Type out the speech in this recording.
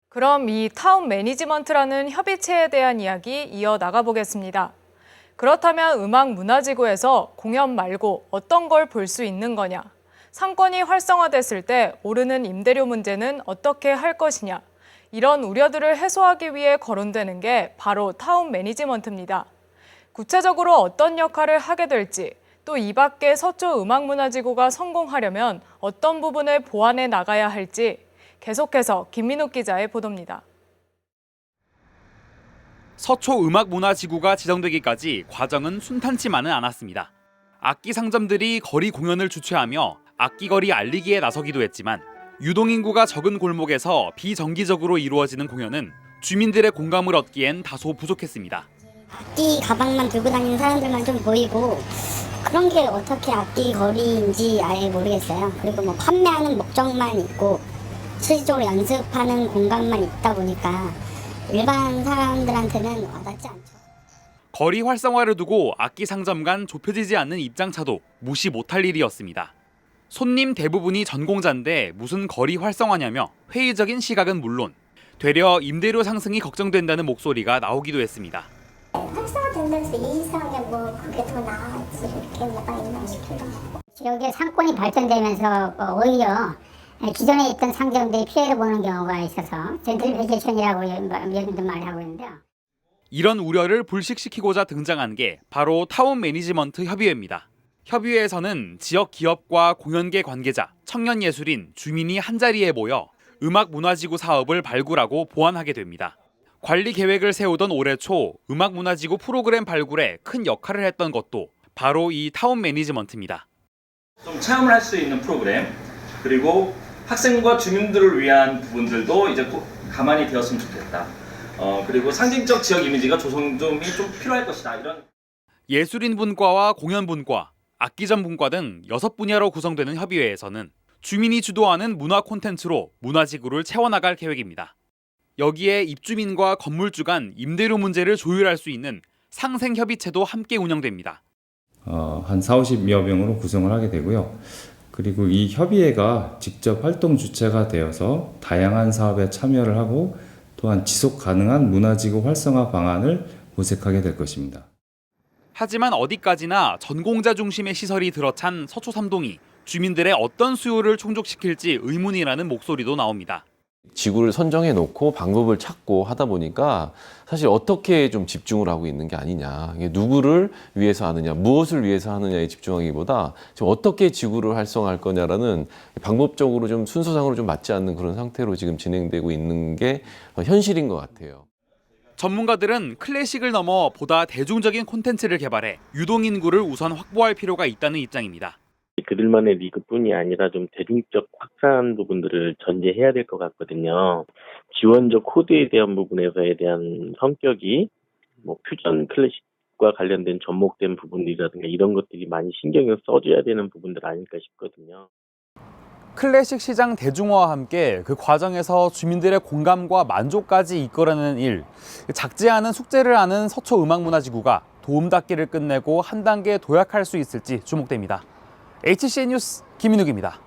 그럼 이 타운 매니지먼트라는 협의체에 대한 이야기 이어나가 보겠습니다. 그렇다면 음악문화지구에서 공연 말고 어떤 걸 볼 수 있는 거냐? 상권이 활성화됐을 때 오르는 임대료 문제는 어떻게 할 것이냐? 이런 우려들을 해소하기 위해 거론되는 게 바로 타운 매니지먼트입니다. 구체적으로 어떤 역할을 하게 될지, 또 이 밖에 서초 음악문화지구가 성공하려면 어떤 부분을 보완해 나가야 할지 계속해서 김민욱 기자의 보도입니다. 서초 음악문화지구가 지정되기까지 과정은 순탄치만은 않았습니다. 악기 상점들이 거리 공연을 주최하며 악기거리 알리기에 나서기도 했지만 유동인구가 적은 골목에서 비정기적으로 이루어지는 공연은 주민들의 공감을 얻기엔 다소 부족했습니다. 악기 가방만 들고 다니는 사람들만 좀 보이고 그런 게 어떻게 악기 거리인지 아예 모르겠어요. 그리고 뭐 판매하는 목적만 있고 실질적으로 연습하는 공간만 있다 보니까 일반 사람들한테는 와닿지 않죠. 거리 활성화를 두고 악기 상점 간 좁혀지지 않는 입장차도 무시 못할 일이었습니다. 손님 대부분이 전공자인데 무슨 거리 활성화냐며 회의적인 시각은 물론 되려 임대료 상승이 걱정된다는 목소리가 나오기도 했습니다. 활성화된다면서 이상하게 뭐 그게 더 나아지 이렇게 뭐가 있나 싶기도 하고. 지역의 상권이 발전되면서 오히려 기존에 있던 상점들이 피해를 보는 경우가 있어서 젠트리피케이션이라고 요즘도 말하고 있는데요. 이런 우려를 불식시키고자 등장한 게 바로 타운 매니지먼트 협의회입니다. 협의회에서는 지역 기업과 공연계 관계자, 청년예술인, 주민이 한자리에 모여 음악문화지구 사업을 발굴하고 보완하게 됩니다. 관리 계획을 세우던 올해 초 음악문화지구 프로그램 발굴에 큰 역할을 했던 것도 바로 이 타운 매니지먼트입니다. 좀 체험을 할 수 있는 프로그램, 그리고 학생과 주민들을 위한 부분들도 이제 꼭 가만히 되었으면 좋겠다. 그리고 상징적 지역 이미지가 조성이 좀 필요할 것이다. 이런 예술인 분과와 공연 분과, 악기전 분과 등 6분야로 구성되는 협의회에서는 주민이 주도하는 문화 콘텐츠로 문화지구를 채워나갈 계획입니다. 여기에 입주민과 건물주 간 임대료 문제를 조율할 수 있는 상생협의체도 함께 운영됩니다. 한 40~50여 명으로 구성을 하게 되고요. 그리고 이 협의회가 직접 활동 주체가 되어서 다양한 사업에 참여를 하고 또한 지속 가능한 문화지구 활성화 방안을 모색하게 될 것입니다. 하지만 어디까지나 전공자 중심의 시설이 들어찬 서초 3동이 주민들의 어떤 수요를 충족시킬지 의문이라는 목소리도 나옵니다. 지구를 선정해 놓고 방법을 찾고 하다 보니까 사실 어떻게 좀 집중을 하고 있는 게 아니냐. 이게 누구를 위해서 하느냐, 무엇을 위해서 하느냐에 집중하기보다 지금 어떻게 지구를 활성화할 거냐라는 방법적으로 좀 순서상으로 좀 맞지 않는 그런 상태로 지금 진행되고 있는 게 현실인 것 같아요. 전문가들은 클래식을 넘어 보다 대중적인 콘텐츠를 개발해 유동인구를 우선 확보할 필요가 있다는 입장입니다. 그들만의 리그뿐이 아니라 좀 대중적 확산 부분들을 전제해야 될 것 같거든요. 지원적 코드에 대한 부분에서에 대한 성격이 뭐 퓨전 클래식과 관련된 접목된 부분이라든가 이런 것들이 많이 신경을 써줘야 되는 부분들 아닐까 싶거든요. 클래식 시장 대중화와 함께 그 과정에서 주민들의 공감과 만족까지 이끌어내는 일, 작지 않은 숙제를 하는 서초 음악문화지구가 도움닫기를 끝내고 한 단계 도약할 수 있을지 주목됩니다. HCN 뉴스 김민욱입니다.